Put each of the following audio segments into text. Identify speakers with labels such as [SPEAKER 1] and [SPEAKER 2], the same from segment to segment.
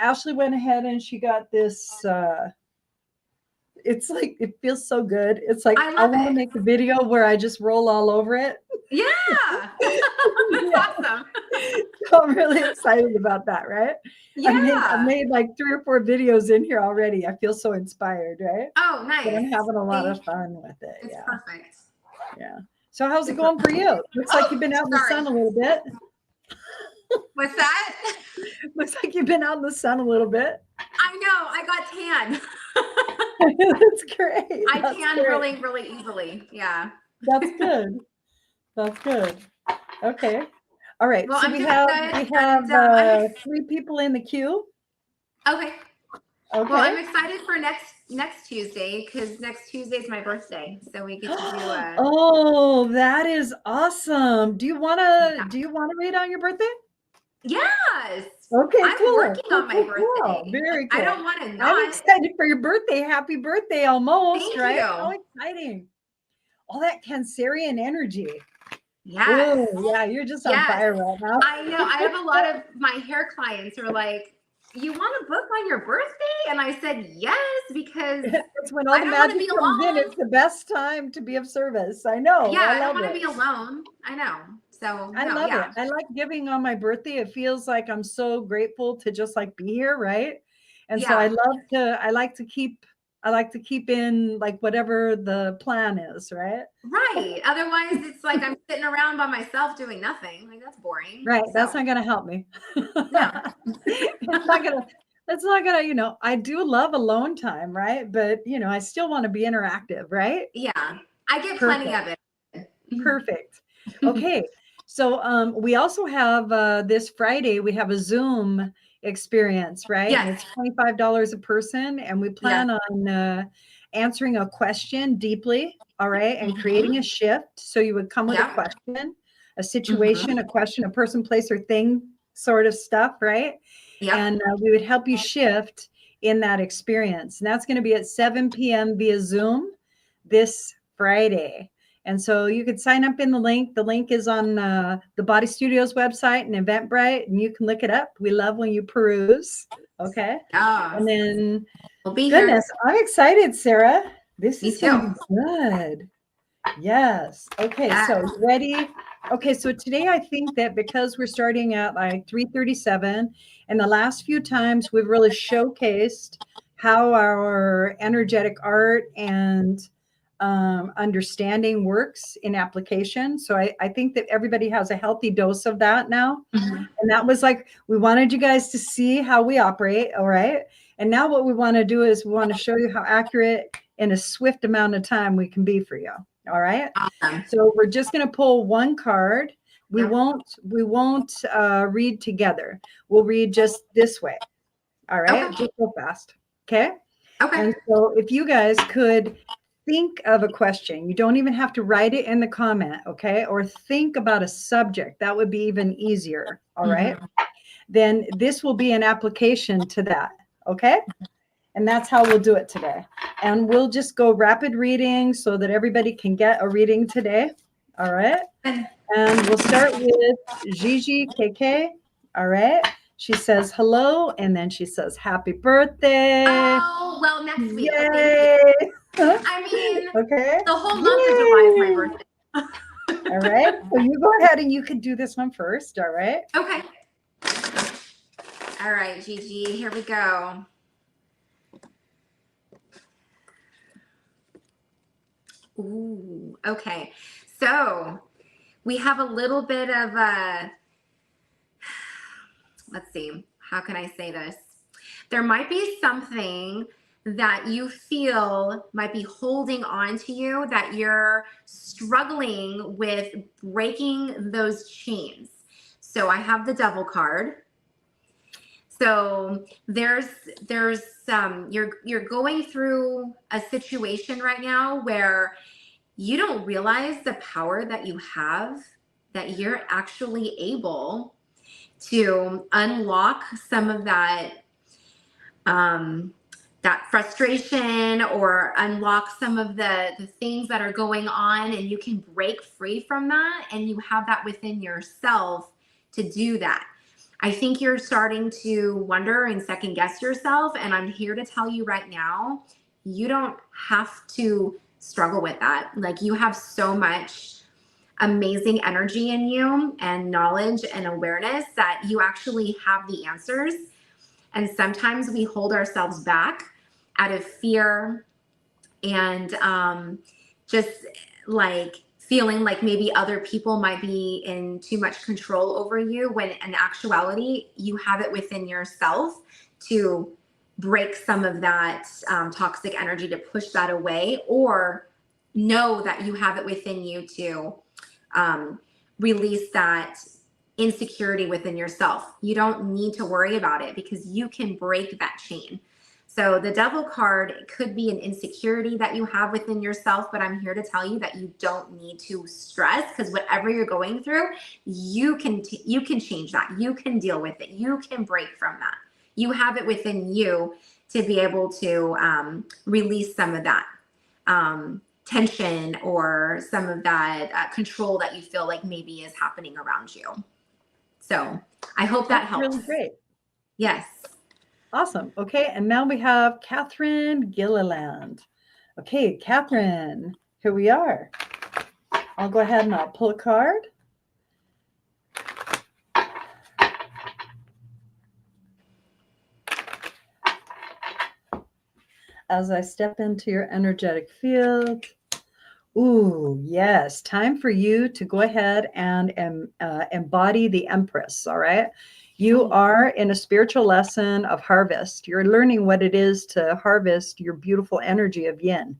[SPEAKER 1] Ashley went ahead and she got this, it's like, it feels so good. It's like, I want to make a video where I just roll all over it.
[SPEAKER 2] Yeah. That's awesome.
[SPEAKER 1] So I'm really excited about that, right?
[SPEAKER 2] Yeah.
[SPEAKER 1] I made like 3 or 4 videos in here already. I feel so inspired, right?
[SPEAKER 2] Oh, nice.
[SPEAKER 1] But I'm having a lot of fun with it.
[SPEAKER 2] It's
[SPEAKER 1] yeah.
[SPEAKER 2] perfect.
[SPEAKER 1] Yeah. So how's it going for you? Looks like you've been out in the sun a little bit.
[SPEAKER 2] What's that?
[SPEAKER 1] Looks like you've been out in the sun a little bit.
[SPEAKER 2] I know. I got tan.
[SPEAKER 1] That's great.
[SPEAKER 2] I tan really, really easily. Yeah.
[SPEAKER 1] That's good. That's good. Okay. All right.
[SPEAKER 2] Well,
[SPEAKER 1] so we have 3 people in the queue.
[SPEAKER 2] Okay.
[SPEAKER 1] Okay.
[SPEAKER 2] Well, I'm excited for next Tuesday because next Tuesday is my birthday, so we get to do a.
[SPEAKER 1] Oh, that is awesome. Do you want to read on your birthday?
[SPEAKER 2] Yes.
[SPEAKER 1] Okay,
[SPEAKER 2] I'm
[SPEAKER 1] cool.
[SPEAKER 2] working on my birthday.
[SPEAKER 1] Cool. Very cool.
[SPEAKER 2] I don't want to not.
[SPEAKER 1] I'm excited for your birthday. Happy birthday almost,
[SPEAKER 2] Thank
[SPEAKER 1] right?
[SPEAKER 2] you.
[SPEAKER 1] How exciting. All that Cancerian energy.
[SPEAKER 2] Yes.
[SPEAKER 1] Ooh, yeah, you're just on fire right now.
[SPEAKER 2] I know. I have a lot of my hair clients who are like, you want to book on your birthday? And I said, yes, because
[SPEAKER 1] it's when all the magic comes in. It's the best time to be of service. I know.
[SPEAKER 2] Yeah, I don't want to be alone. I know. So
[SPEAKER 1] I love it. I like giving on my birthday. It feels like I'm so grateful to just like be here, right? And so I like to keep in like whatever the plan is, right?
[SPEAKER 2] Right. Otherwise, it's like I'm sitting around by myself doing nothing. Like that's boring.
[SPEAKER 1] Right. So. That's not going to help me.
[SPEAKER 2] No.
[SPEAKER 1] It's not gonna, I do love alone time, right? But I still want to be interactive, right?
[SPEAKER 2] Yeah. I get plenty of it.
[SPEAKER 1] Perfect. Okay. So we also have this Friday, we have a Zoom experience, right?
[SPEAKER 2] Yes.
[SPEAKER 1] And it's $25 a person. And we plan on answering a question deeply, all right? And creating a shift. So you would come with a question, a situation, a question, a person, place, or thing sort of stuff, right?
[SPEAKER 2] Yep.
[SPEAKER 1] And we would help you shift in that experience. And that's going to be at 7 p.m. via Zoom this Friday. And so you could sign up in the link. The link is on the Body Studios website and Eventbrite, and you can look it up. We love when you peruse. Okay.
[SPEAKER 2] And
[SPEAKER 1] then,
[SPEAKER 2] we'll be
[SPEAKER 1] goodness,
[SPEAKER 2] here.
[SPEAKER 1] I'm excited, Sarah. This
[SPEAKER 2] Me
[SPEAKER 1] is going to be good. Yes. Okay. So ready? Okay. So today I think that because we're starting at like 3:37, and the last few times we've really showcased how our energetic art and understanding works in application. So I think that everybody has a healthy dose of that now. And that was like, we wanted you guys to see how we operate. All right. And now what we want to do is we want to show you how accurate in a swift amount of time we can be for you. All right.
[SPEAKER 2] Awesome.
[SPEAKER 1] So we're just going to pull one card. We won't read together. We'll read just this way. All right.
[SPEAKER 2] Okay.
[SPEAKER 1] Just go fast. Okay.
[SPEAKER 2] Okay.
[SPEAKER 1] And so if you guys could think of a question, you don't even have to write it in the comment. Okay. Or think about a subject. That would be even easier. All right. Then this will be an application to that. Okay. And that's how we'll do it today. And we'll just go rapid reading so that everybody can get a reading today. All right. And we'll start with Gigi KK. All right. She says hello, and then she says happy birthday.
[SPEAKER 2] Oh, well, next week.
[SPEAKER 1] Yay.
[SPEAKER 2] I mean,
[SPEAKER 1] okay.
[SPEAKER 2] The whole month of July is my birthday.
[SPEAKER 1] All right. So you go ahead and you can do this one first. All right.
[SPEAKER 2] Okay. All right, Gigi, here we go. Ooh, okay. So we have a little bit of a, let's see, how can I say this? There might be something that you feel might be holding on to you, that you're struggling with breaking those chains. So I have the Devil card. So you're going through a situation right now where you don't realize the power that you have, that you're actually able to unlock some of that that frustration, or unlock some of the things that are going on, and you can break free from that, and you have that within yourself to do that. I think you're starting to wonder and second guess yourself. And I'm here to tell you right now, you don't have to struggle with that. Like, you have so much amazing energy in you and knowledge and awareness that you actually have the answers. And sometimes we hold ourselves back out of fear and just like feeling like maybe other people might be in too much control over you, when in actuality, you have it within yourself to break some of that toxic energy, to push that away, or know that you have it within you to release that insecurity within yourself. You don't need to worry about it because you can break that chain. So the devil card could be an insecurity that you have within yourself, but I'm here to tell you that you don't need to stress, because whatever you're going through, you can change that. You can deal with it. You can break from that. You have it within you to be able to release some of that tension or some of that control that you feel like maybe is happening around you. So I hope that helps.
[SPEAKER 1] Really great.
[SPEAKER 2] Yes.
[SPEAKER 1] Awesome. Okay, and now we have Catherine Gilliland. Okay, Catherine, here we are. I'll go ahead and I'll pull a card. As I step into your energetic field. Ooh, yes. Time for you to go ahead and embody the Empress, all right? You are in a spiritual lesson of harvest. You're learning what it is to harvest your beautiful energy of yin,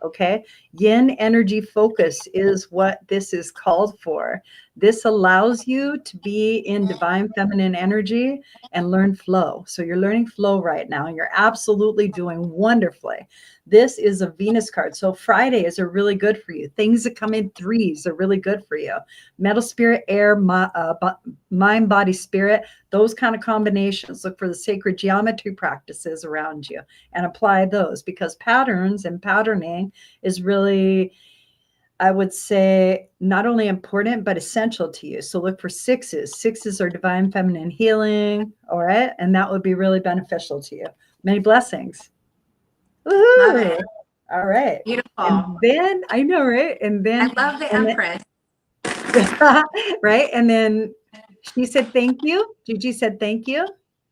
[SPEAKER 1] okay? Yin energy focus is what this is called for. This allows you to be in divine feminine energy and learn flow. So you're learning flow right now. You're absolutely doing wonderfully. This is a Venus card. So Fridays are really good for you. Things that come in threes are really good for you. Metal, spirit, air, mind, body, spirit, those kind of combinations. Look for the sacred geometry practices around you and apply those, because patterns and patterning is really, I would say, not only important, but essential to you. So look for sixes. Sixes are divine feminine healing. All right. And that would be really beneficial to you. Many blessings. Woohoo.
[SPEAKER 2] Love it.
[SPEAKER 1] All right.
[SPEAKER 2] Beautiful.
[SPEAKER 1] And then, I know, right? And then,
[SPEAKER 2] I love the Empress.
[SPEAKER 1] right? And then she said, thank you. Gigi said, thank you.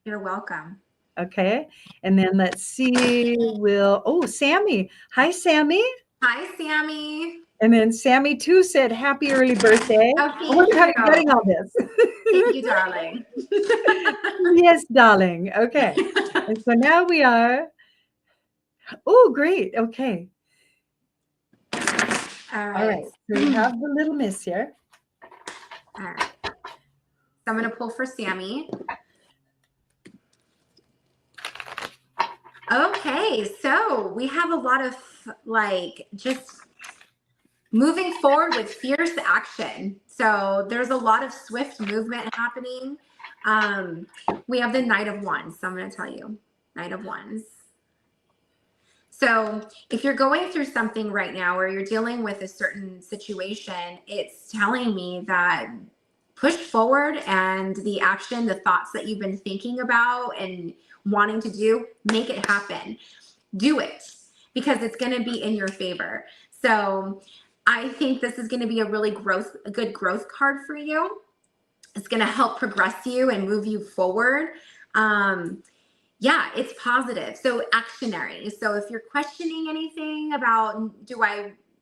[SPEAKER 2] You're welcome.
[SPEAKER 1] Okay. And then let's see, Sammy. Hi, Sammy.
[SPEAKER 2] Hi, Sammy.
[SPEAKER 1] And then Sammy too said, happy early birthday.
[SPEAKER 2] Oh,
[SPEAKER 1] I wonder how you're getting all this.
[SPEAKER 2] Thank you, darling.
[SPEAKER 1] Yes, darling. Okay. And so now we are, oh, great. Okay.
[SPEAKER 2] All right.
[SPEAKER 1] All right. So we have the little miss here.
[SPEAKER 2] All right. So I'm going to pull for Sammy. Okay. So we have a lot of just moving forward with fierce action. So there's a lot of swift movement happening. We have the Knight of Wands. So I'm going to tell you, Knight of Wands. So if you're going through something right now, or you're dealing with a certain situation, it's telling me that push forward, and the action, the thoughts that you've been thinking about and wanting to do, make it happen. Do it, because it's going to be in your favor. So I think this is going to be a really good growth card for you. It's going to help progress you and move you forward. Yeah, it's positive. So actionary. So if you're questioning anything about,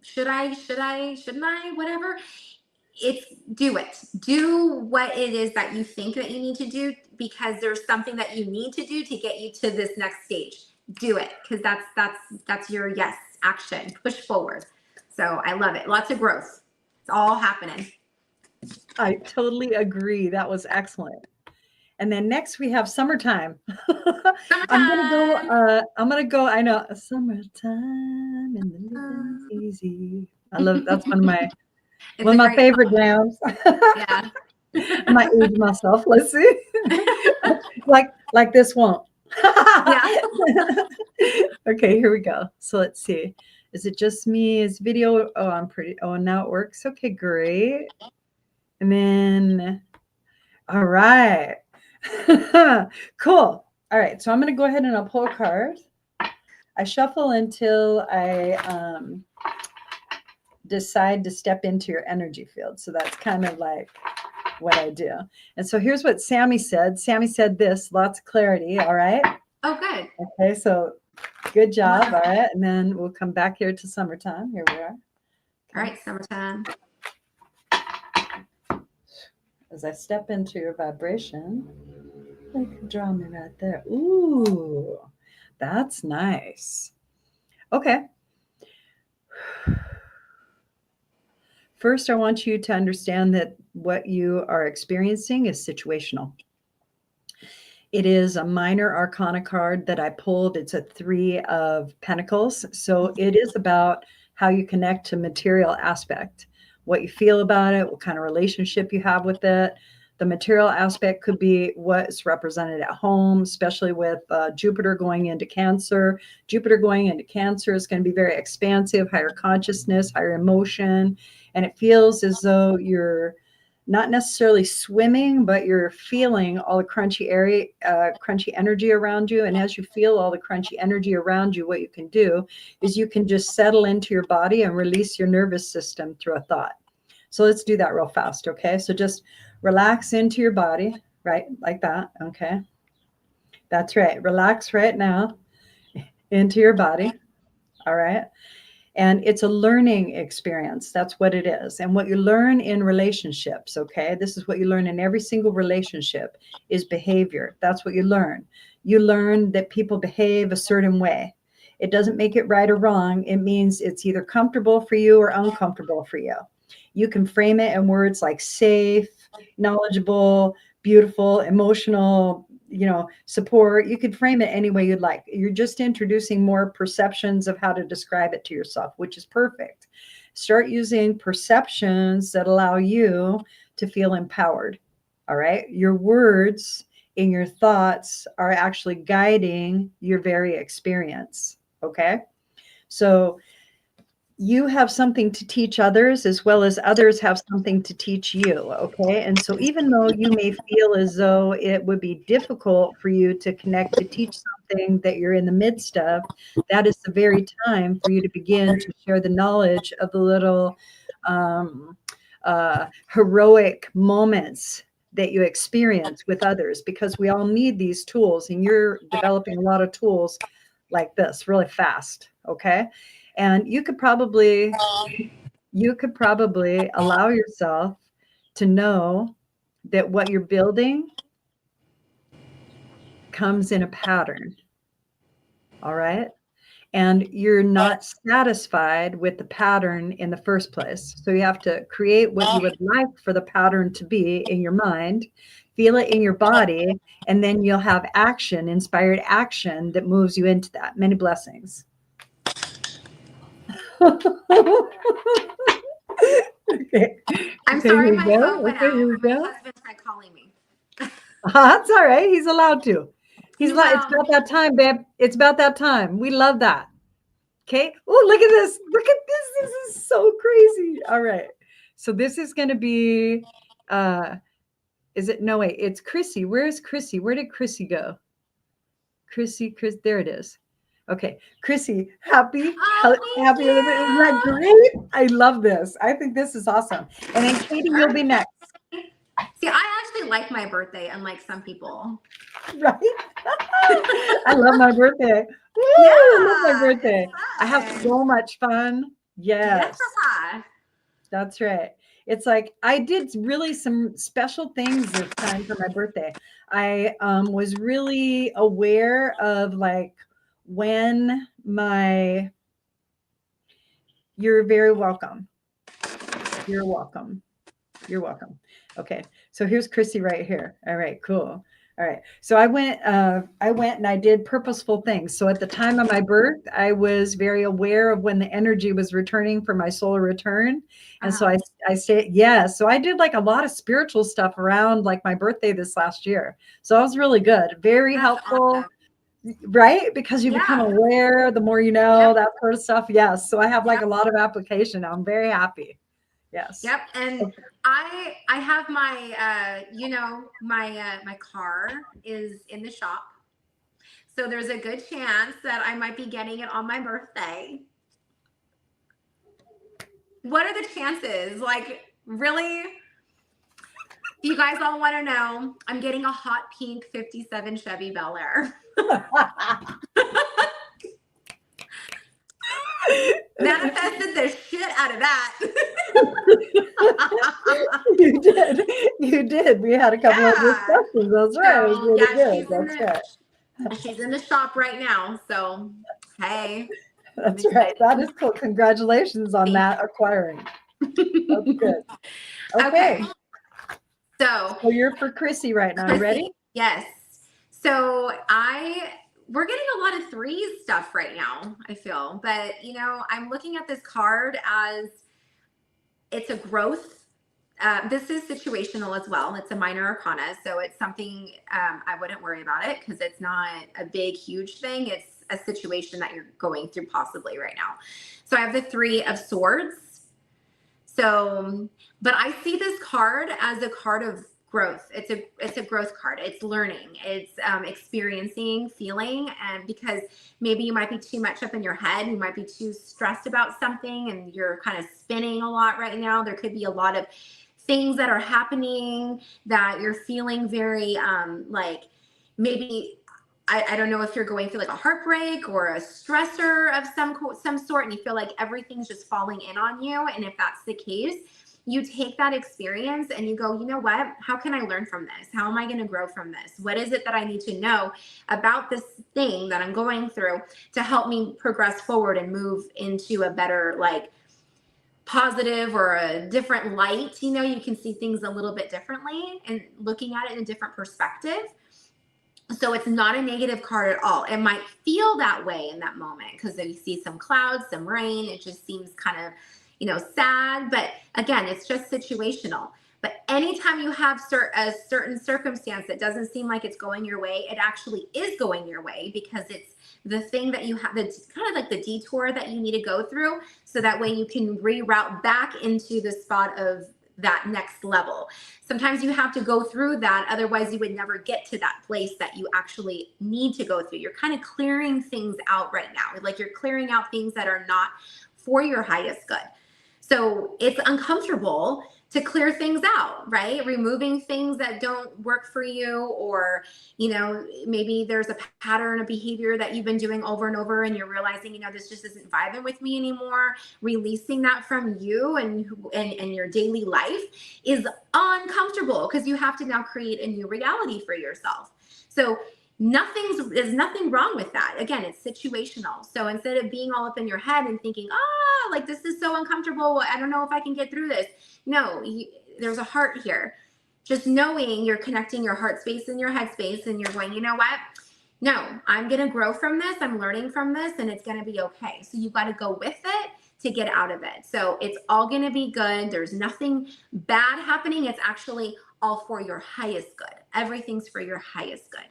[SPEAKER 2] should I, shouldn't I, whatever, do it. Do what it is that you think that you need to do, because there's something that you need to do to get you to this next stage. Do it, because that's your yes, action. Push forward. So I love it. Lots of growth. It's all happening.
[SPEAKER 1] I totally agree. That was excellent. And then next we have summertime. I'm gonna go. I know, summertime and the living's easy. I love, that's one of my favorite jams.
[SPEAKER 2] Yeah.
[SPEAKER 1] I might age myself. Let's see. like this won't.
[SPEAKER 2] Yeah.
[SPEAKER 1] Okay, here we go. So let's see. Is it just me? Is video? Oh, now it works. Okay, great. And then All right. Cool. All right. So I'm going to go ahead and I'll pull a card. I shuffle until I decide to step into your energy field. So that's kind of like what I do. And so here's what Sammy said. Sammy said this, lots of clarity. All right.
[SPEAKER 2] Oh, good.
[SPEAKER 1] Okay. So good job.
[SPEAKER 2] Wonderful.
[SPEAKER 1] All right. And then we'll come back here to summertime. Here we are.
[SPEAKER 2] All right, summertime.
[SPEAKER 1] As I step into your vibration, I can draw me right there. Ooh, that's nice. Okay. First, I want you to understand that what you are experiencing is situational. It is a minor arcana card that I pulled. It's a 3 of Pentacles. So it is about how you connect to material aspect, what you feel about it, what kind of relationship you have with it. The material aspect could be what's represented at home, especially with Jupiter going into Cancer. Jupiter going into Cancer is going to be very expansive, higher consciousness, higher emotion. And it feels as though you're not necessarily swimming, but you're feeling all the crunchy energy around you. And as you feel all the crunchy energy around you, what you can do is you can just settle into your body and release your nervous system through a thought. So let's do that real fast. Okay. So just relax into your body, right? Like that. Okay. That's right. Relax right now into your body. All right. And it's a learning experience. That's what it is. And what you learn in relationships, okay, this is what you learn in every single relationship, is behavior. That's what you learn. You learn that people behave a certain way. It doesn't make it right or wrong. It means it's either comfortable for you or uncomfortable for you. You can frame it in words like safe, knowledgeable, beautiful, emotional, support. You could frame it any way you'd like. You're just introducing more perceptions of how to describe it to yourself, which is perfect. Start using perceptions that allow you to feel empowered. All right. Your words in your thoughts are actually guiding your very experience. Okay. So you have something to teach others as well as others have something to teach you. Okay. And so even though you may feel as though it would be difficult for you to connect to teach something that you're in the midst of, that is the very time for you to begin to share the knowledge of the little heroic moments that you experience with others, because we all need these tools, and you're developing a lot of tools like this really fast. Okay. And you could probably allow yourself to know that what you're building comes in a pattern. All right. And you're not satisfied with the pattern in the first place. So you have to create what you would like for the pattern to be in your mind, feel it in your body, and then you'll have action, inspired action that moves you into that. Many blessings. Okay.
[SPEAKER 2] I'm
[SPEAKER 1] Okay,
[SPEAKER 2] sorry
[SPEAKER 1] here we
[SPEAKER 2] my
[SPEAKER 1] go.
[SPEAKER 2] phone went
[SPEAKER 1] Okay,
[SPEAKER 2] out
[SPEAKER 1] here we
[SPEAKER 2] and my
[SPEAKER 1] go.
[SPEAKER 2] husband tried calling me.
[SPEAKER 1] That's all right. He's allowed to.
[SPEAKER 2] He
[SPEAKER 1] It's
[SPEAKER 2] will.
[SPEAKER 1] about that time, babe. It's about that time. We love that. Okay. Oh, look at this. Look at this. This is so crazy. All right. So this is going to be, is it? No, wait. It's Chrissy. Where is Chrissy? Where did Chrissy go? Chris, there it is. Okay. Chrissy, happy
[SPEAKER 2] Oh, thank
[SPEAKER 1] isn't that
[SPEAKER 2] you.
[SPEAKER 1] great? I love this. I think this is awesome. And then Katie, you'll be next.
[SPEAKER 2] See, I actually like my birthday, unlike some people.
[SPEAKER 1] Right? I love my birthday. Woo,
[SPEAKER 2] Yeah,
[SPEAKER 1] I love my birthday. I have
[SPEAKER 2] it's fun.
[SPEAKER 1] so much fun. Yes,
[SPEAKER 2] Yeah.
[SPEAKER 1] that's right. It's like I did really some special things this time for my birthday. I was really aware of like when my, you're very welcome. You're welcome. You're welcome. Okay. So here's Chrissy right here. All right, cool. All right. So I went and I did purposeful things. So at the time of my birth, I was very aware of when the energy was returning for my solar return. And so I say, yeah. So I did like a lot of spiritual stuff around like my birthday this last year. So I was really good. Very
[SPEAKER 2] That's
[SPEAKER 1] helpful,
[SPEAKER 2] awesome.
[SPEAKER 1] right? Because you become
[SPEAKER 2] Yeah.
[SPEAKER 1] aware, the more you know,
[SPEAKER 2] Yep.
[SPEAKER 1] that sort of stuff. Yes. So I have like
[SPEAKER 2] Yep.
[SPEAKER 1] a lot of application now. I'm very happy. Yes.
[SPEAKER 2] Yep. And
[SPEAKER 1] Okay.
[SPEAKER 2] I have my my car is in the shop. So there's a good chance that I might be getting it on my birthday. What are the chances? Like, really? You guys all want to know, I'm getting a hot pink 57 Chevy Bel Air. Manifested the shit out of that.
[SPEAKER 1] You did. You did. We had a couple of discussions. That's right. It was
[SPEAKER 2] So,
[SPEAKER 1] really
[SPEAKER 2] yeah,
[SPEAKER 1] good.
[SPEAKER 2] she's in the shop right now. So, hey.
[SPEAKER 1] That's right. That is cool. Congratulations on that acquiring. That's good. Okay.
[SPEAKER 2] So
[SPEAKER 1] you're for Chrissy right now. You ready?
[SPEAKER 2] Yes. So we're getting a lot of threes stuff right now, I feel. But, I'm looking at this card as it's a growth. This is situational as well. It's a minor arcana. So it's something I wouldn't worry about it because it's not a big, huge thing. It's a situation that you're going through possibly right now. So I have the Three of Swords. So, but I see this card as a card of growth. It's a growth card. It's learning. It's experiencing, feeling, and because maybe you might be too much up in your head. You might be too stressed about something, and you're kind of spinning a lot right now. There could be a lot of things that are happening that you're feeling very like maybe. I don't know if you're going through like a heartbreak or a stressor of some sort, and you feel like everything's just falling in on you. And if that's the case, you take that experience and you go, you know what? How can I learn from this? How am I going to grow from this? What is it that I need to know about this thing that I'm going through to help me progress forward and move into a better, like, positive or a different light? You can see things a little bit differently and looking at it in a different perspective. So it's not a negative card at all. It might feel that way in that moment because you see some clouds, some rain. It just seems kind of, sad. But again, it's just situational. But anytime you have a certain circumstance that doesn't seem like it's going your way, it actually is going your way because it's the thing that you have, that's kind of like the detour that you need to go through. So that way you can reroute back into the spot of that next level. Sometimes you have to go through that. Otherwise you would never get to that place that you actually need to go through. You're kind of clearing things out right now. Like you're clearing out things that are not for your highest good. So it's uncomfortable to clear things out, right? Removing things that don't work for you, or, maybe there's a pattern of behavior that you've been doing over and over and you're realizing, this just isn't vibing with me anymore. Releasing that from you and your daily life is uncomfortable because you have to now create a new reality for yourself. So there's nothing wrong with that. Again, it's situational. So instead of being all up in your head and thinking, like this is so uncomfortable, I don't know if I can get through this. No, there's a heart here. Just knowing you're connecting your heart space and your head space, and you're going, you know what? No, I'm going to grow from this. I'm learning from this, and it's going to be okay. So you got to go with it to get out of it. So it's all going to be good. There's nothing bad happening. It's actually all for your highest good. Everything's for your highest good.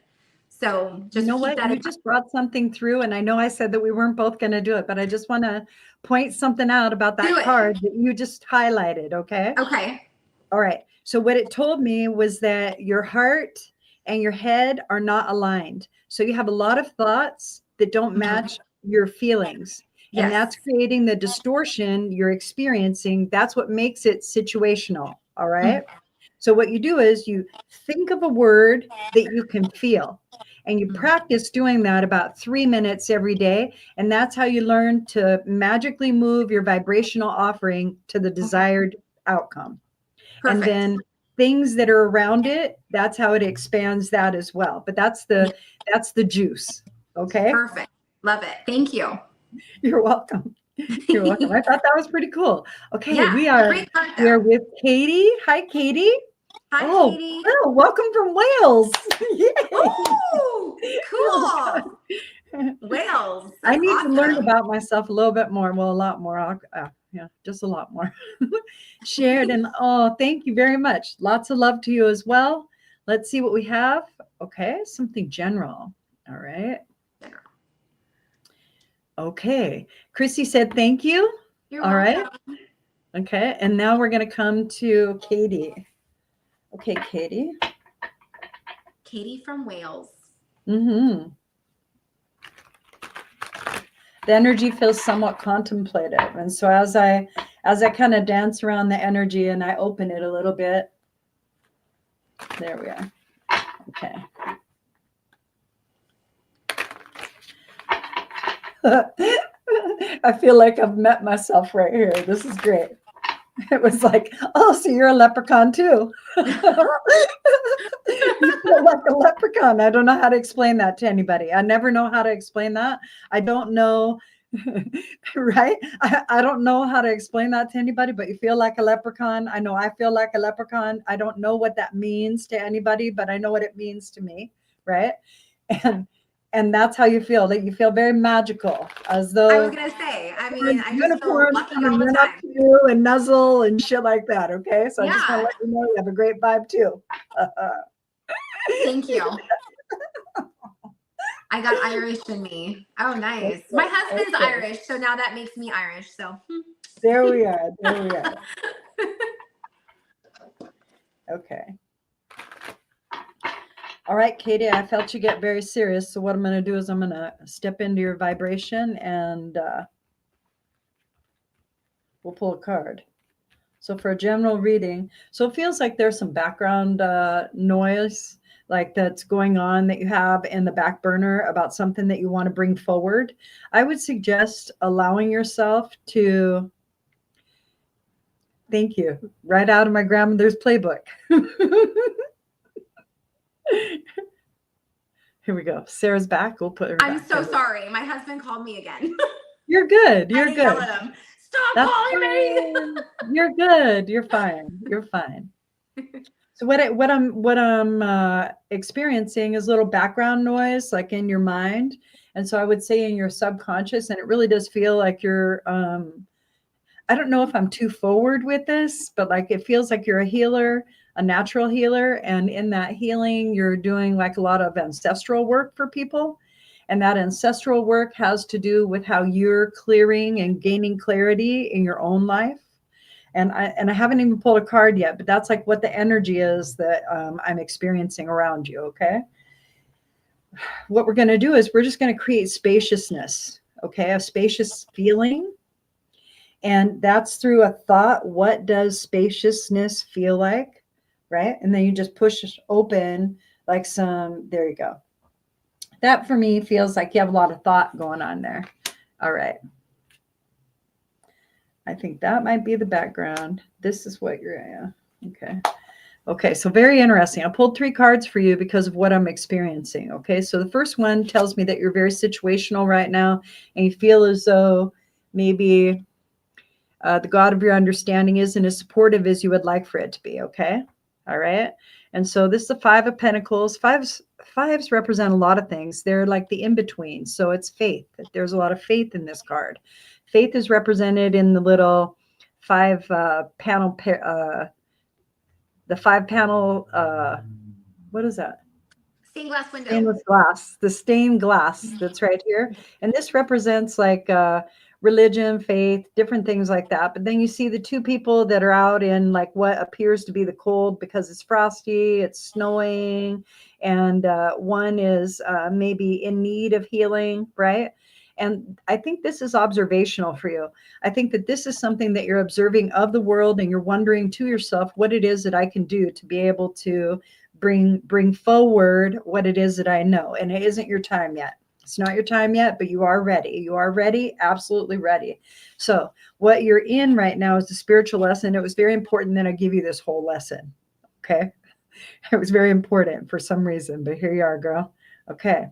[SPEAKER 2] So just
[SPEAKER 1] you just brought something through, and I know I said that we weren't both going to do it, but I just want to point something out about that card that you just highlighted. Okay. All right. So what it told me was that your heart and your head are not aligned. So you have a lot of thoughts that don't match your feelings. Yes. And that's creating the distortion you're experiencing. That's what makes it situational. All right. So what you do is you think of a word that you can feel, and you practice doing that about 3 minutes every day. And that's how you learn to magically move your vibrational offering to the desired outcome. Perfect. And then things that are around it, that's how it expands that as well. But that's the juice. Okay.
[SPEAKER 2] Perfect. Love it. Thank you.
[SPEAKER 1] You're welcome. You're welcome. I thought that was pretty cool. Okay. Yeah, we are with Katie. Hi, Katie.
[SPEAKER 2] Hi, Katie.
[SPEAKER 1] Oh, welcome from Wales.
[SPEAKER 2] Oh, cool. Wales.
[SPEAKER 1] I need to learn about myself a little bit more. Well, a lot more. Just a lot more. Shared. And thank you very much. Lots of love to you as well. Let's see what we have. Okay. Something general. All right. Okay. Chrissy said, thank you.
[SPEAKER 2] You're welcome.
[SPEAKER 1] All right. Okay, and now we're going to come to Katie. Okay, Katie.
[SPEAKER 2] Katie from Wales.
[SPEAKER 1] Mm-hmm. The energy feels somewhat contemplative. And so as I kind of dance around the energy and I open it a little bit, there we are. Okay. I feel like I've met myself right here. This is great. It was like, oh, so you're a leprechaun too. You feel like a leprechaun. I don't know how to explain that to anybody. I never know how to explain that. I don't know. Right? I don't know how to explain that to anybody, but you feel like a leprechaun. I know I feel like a leprechaun. I don't know what that means to anybody, but I know what it means to me. Right? And that's how you feel, that you feel very magical, as though
[SPEAKER 2] I was going to say, I mean, I just feel
[SPEAKER 1] unicorns
[SPEAKER 2] lucky
[SPEAKER 1] come
[SPEAKER 2] all
[SPEAKER 1] and
[SPEAKER 2] the
[SPEAKER 1] run up
[SPEAKER 2] time.
[SPEAKER 1] to you and nuzzle and shit like that. Okay. So I just want to
[SPEAKER 2] Yeah.
[SPEAKER 1] let you know you have a great vibe too.
[SPEAKER 2] Thank you. I got Irish in me. Oh, nice. My husband's
[SPEAKER 1] Okay.
[SPEAKER 2] Irish, so now that makes me Irish. So
[SPEAKER 1] There we are. There we are. Okay. All right, Katie, I felt you get very serious. So what I'm going to do is I'm going to step into your vibration and we'll pull a card. So for a general reading, so it feels like there's some background noise like that's going on that you have in the back burner about something that you want to bring forward. I would suggest allowing yourself to, thank you, right out of my grandmother's playbook. Here we go. Sarah's back. We'll put her
[SPEAKER 2] I'm
[SPEAKER 1] back.
[SPEAKER 2] so sorry. My husband called me again.
[SPEAKER 1] You're good.
[SPEAKER 2] I
[SPEAKER 1] You're
[SPEAKER 2] didn't yell
[SPEAKER 1] good.
[SPEAKER 2] at him. Stop
[SPEAKER 1] That's
[SPEAKER 2] calling me.
[SPEAKER 1] fine. You're good. You're fine. You're fine. So what I'm experiencing is little background noise, like in your mind, and so I would say in your subconscious, and it really does feel like you're. I don't know if I'm too forward with this, but like it feels like you're a healer, a natural healer, and in that healing, you're doing like a lot of ancestral work for people. And that ancestral work has to do with how you're clearing and gaining clarity in your own life. And I haven't even pulled a card yet, but that's like what the energy is that I'm experiencing around you. Okay. What we're going to do is we're just going to create spaciousness. Okay. A spacious feeling. And that's through a thought. What does spaciousness feel like? Right. And then you just push it open like some, there you go. That for me feels like you have a lot of thought going on there. All right. I think that might be the background. This is what you're, yeah. Okay. Okay. So very interesting. I pulled 3 cards for you because of what I'm experiencing. Okay. So the first one tells me that you're very situational right now and you feel as though maybe the God of your understanding isn't as supportive as you would like for it to be. Okay. All right. And so this is the 5 of Pentacles. Fives represent a lot of things. They're like the in-between. So it's faith. There's a lot of faith in this card. Faith is represented in the little 5 panel, the 5 panel, what is that?
[SPEAKER 2] Stained glass window.
[SPEAKER 1] Stainless glass, the stained glass that's right here. And this represents like religion, faith, different things like that. But then you see the 2 people that are out in like what appears to be the cold because it's frosty, it's snowing, and one is maybe in need of healing, right? And I think this is observational for you. I think that this is something that you're observing of the world and you're wondering to yourself what it is that I can do to be able to bring forward what it is that I know. And it isn't your time yet. It's not your time yet, but you are ready. You are ready, absolutely ready. So what you're in right now is the spiritual lesson. It was very important that I give you this whole lesson. Okay. It was very important for some reason, but here you are, girl. Okay.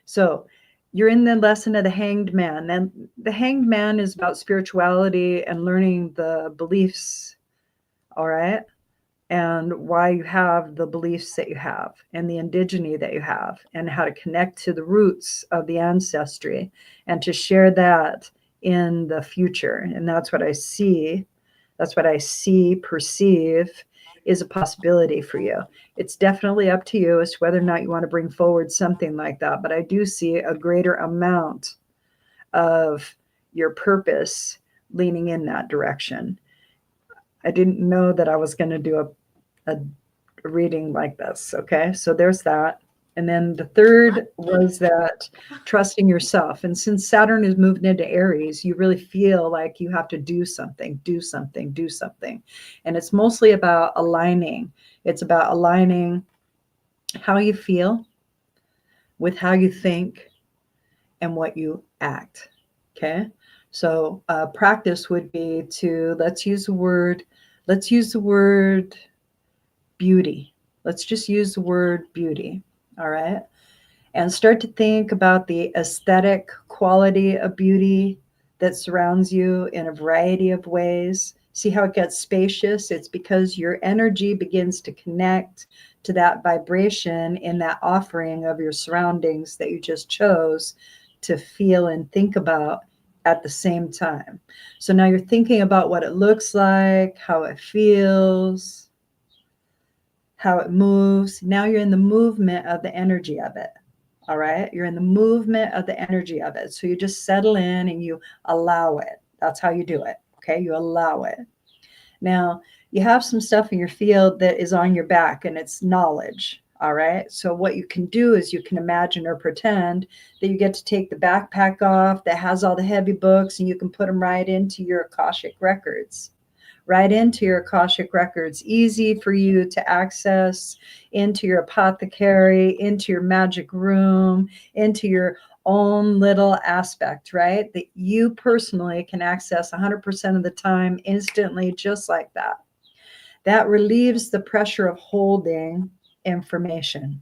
[SPEAKER 1] So you're in the lesson of the Hanged Man. And the Hanged Man is about spirituality and learning the beliefs. All right. And why you have the beliefs that you have and the indigeneity that you have and how to connect to the roots of the ancestry and to share that in the future. And that's what I see. That's what I see, perceive is a possibility for you. It's definitely up to you as to whether or not you want to bring forward something like that. But I do see a greater amount of your purpose leaning in that direction. I didn't know that I was going to do a reading like this. Okay. So there's that. And then the third was that trusting yourself. And since Saturn is moved into Aries, you really feel like you have to do something, do something, do something. And it's mostly about aligning. It's about aligning how you feel with how you think and what you act. Okay. So practice would be to let's use the word beauty. Let's just use the word beauty. All right. And start to think about the aesthetic quality of beauty that surrounds you in a variety of ways. See how it gets spacious? It's because your energy begins to connect to that vibration in that offering of your surroundings that you just chose to feel and think about at the same time. So now you're thinking about what it looks like, how it feels, how it moves. Now you're in the movement of the energy of it. All right. You're in the movement of the energy of it. So you just settle in and you allow it. That's how you do it. Okay. You allow it. Now you have some stuff in your field that is on your back and it's knowledge. All right. So what you can do is you can imagine or pretend that you get to take the backpack off that has all the heavy books and you can put them right into your Akashic records. Right into your Akashic records, easy for you to access, into your apothecary, into your magic room, into your own little aspect, right? That you personally can access 100% of the time instantly, just like that. That relieves the pressure of holding information.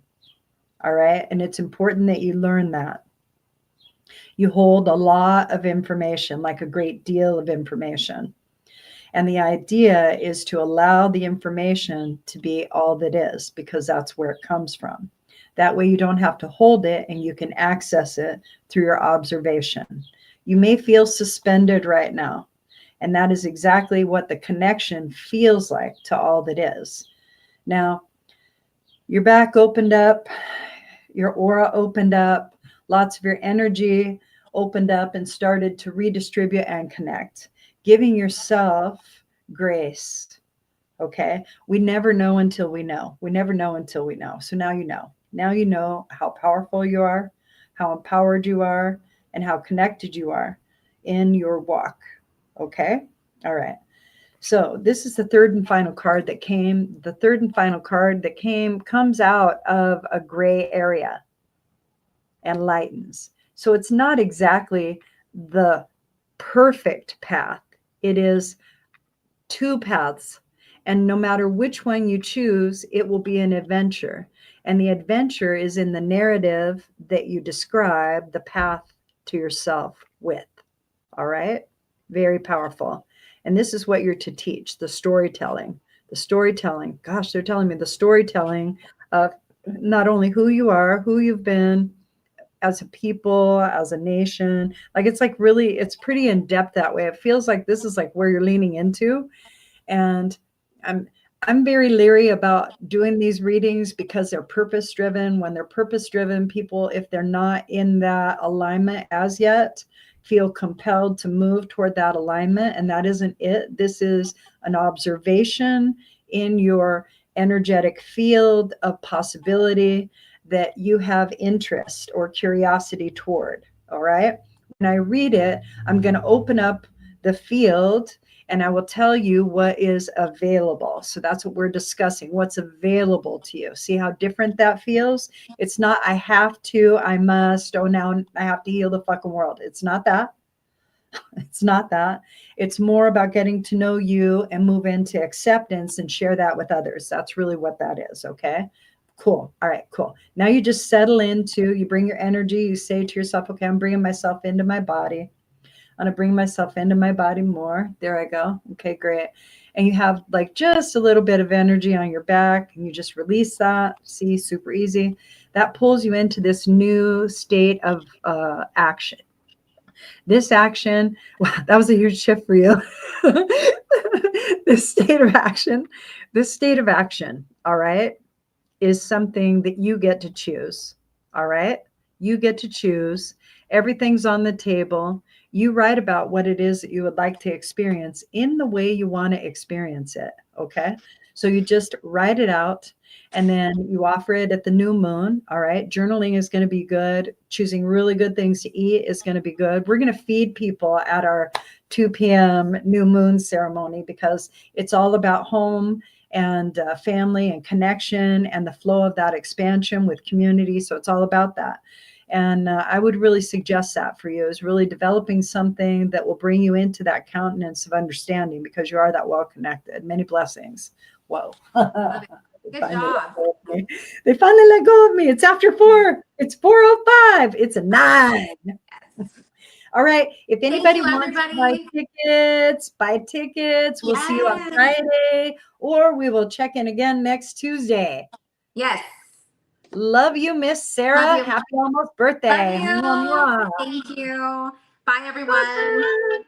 [SPEAKER 1] All right. And it's important that you learn that. You hold a lot of information, like a great deal of information. And the idea is to allow the information to be all that is, because that's where it comes from. That way you don't have to hold it and you can access it through your observation. You may feel suspended right now. And that is exactly what the connection feels like to all that is. Now, your back opened up, your aura opened up, lots of your energy opened up and started to redistribute and connect, giving yourself grace. Okay. We never know until we know. We never know until we know. So now you know. Now you know how powerful you are, how empowered you are, and how connected you are in your walk. Okay. All right. So this is the third and final card that came. The third and final card that came comes out of a gray area and lightens. So it's not exactly the perfect path. It is two paths. And no matter which one you choose, it will be an adventure. And the adventure is in the narrative that you describe the path to yourself with. All right. Very powerful. And this is what you're to teach, the storytelling. The storytelling. Gosh, they're telling me the storytelling of not only who you are, who you've been as a people, as a nation. Like it's like really, it's pretty in depth that way. It feels like this is like where you're leaning into. And I'm very leery about doing these readings because they're purpose driven. When they're purpose driven, people, if they're not in that alignment as yet, feel compelled to move toward that alignment. And that isn't it. This is an observation in your energetic field of possibility that you have interest or curiosity toward. All right. When I read it, I'm going to open up the field and I will tell you what is available. So that's what we're discussing, what's available to you. See how different that feels? It's not, I have to, I must, oh, now I have to heal the fucking world. It's not that. It's not that. It's more about getting to know you and move into acceptance and share that with others. That's really what that is. Okay. Cool. All right, cool. Now you just settle into, you bring your energy, you say to yourself, okay, I'm bringing myself into my body. I'm going to bring myself into my body more. There I go. Okay, great. And you have like just a little bit of energy on your back and you just release that. See, super easy. That pulls you into this new state of action. This action, wow, that was a huge shift for you. This state of action, all right, is something that you get to choose. All right. You get to choose. Everything's on the table. You write about what it is that you would like to experience in the way you want to experience it. Okay. So you just write it out and then you offer it at the new moon. All right. Journaling is going to be good. Choosing really good things to eat is going to be good. We're going to feed people at our 2 p.m. new moon ceremony because it's all about home and family and connection and the flow of that expansion with community. So it's all about that. And I would really suggest that for you is really developing something that will bring you into that countenance of understanding because you are that well connected. Many blessings. Whoa.
[SPEAKER 2] Good job.
[SPEAKER 1] They finally let go of me. It's after 4. It's 4:05. It's a 9. All right. If anybody wants to buy tickets. We'll see you on Friday, or we will check in again next Tuesday.
[SPEAKER 2] Yes.
[SPEAKER 1] Love you, Miss Sarah. Happy almost birthday.
[SPEAKER 2] Love you. Thank you. Bye, everyone. Bye.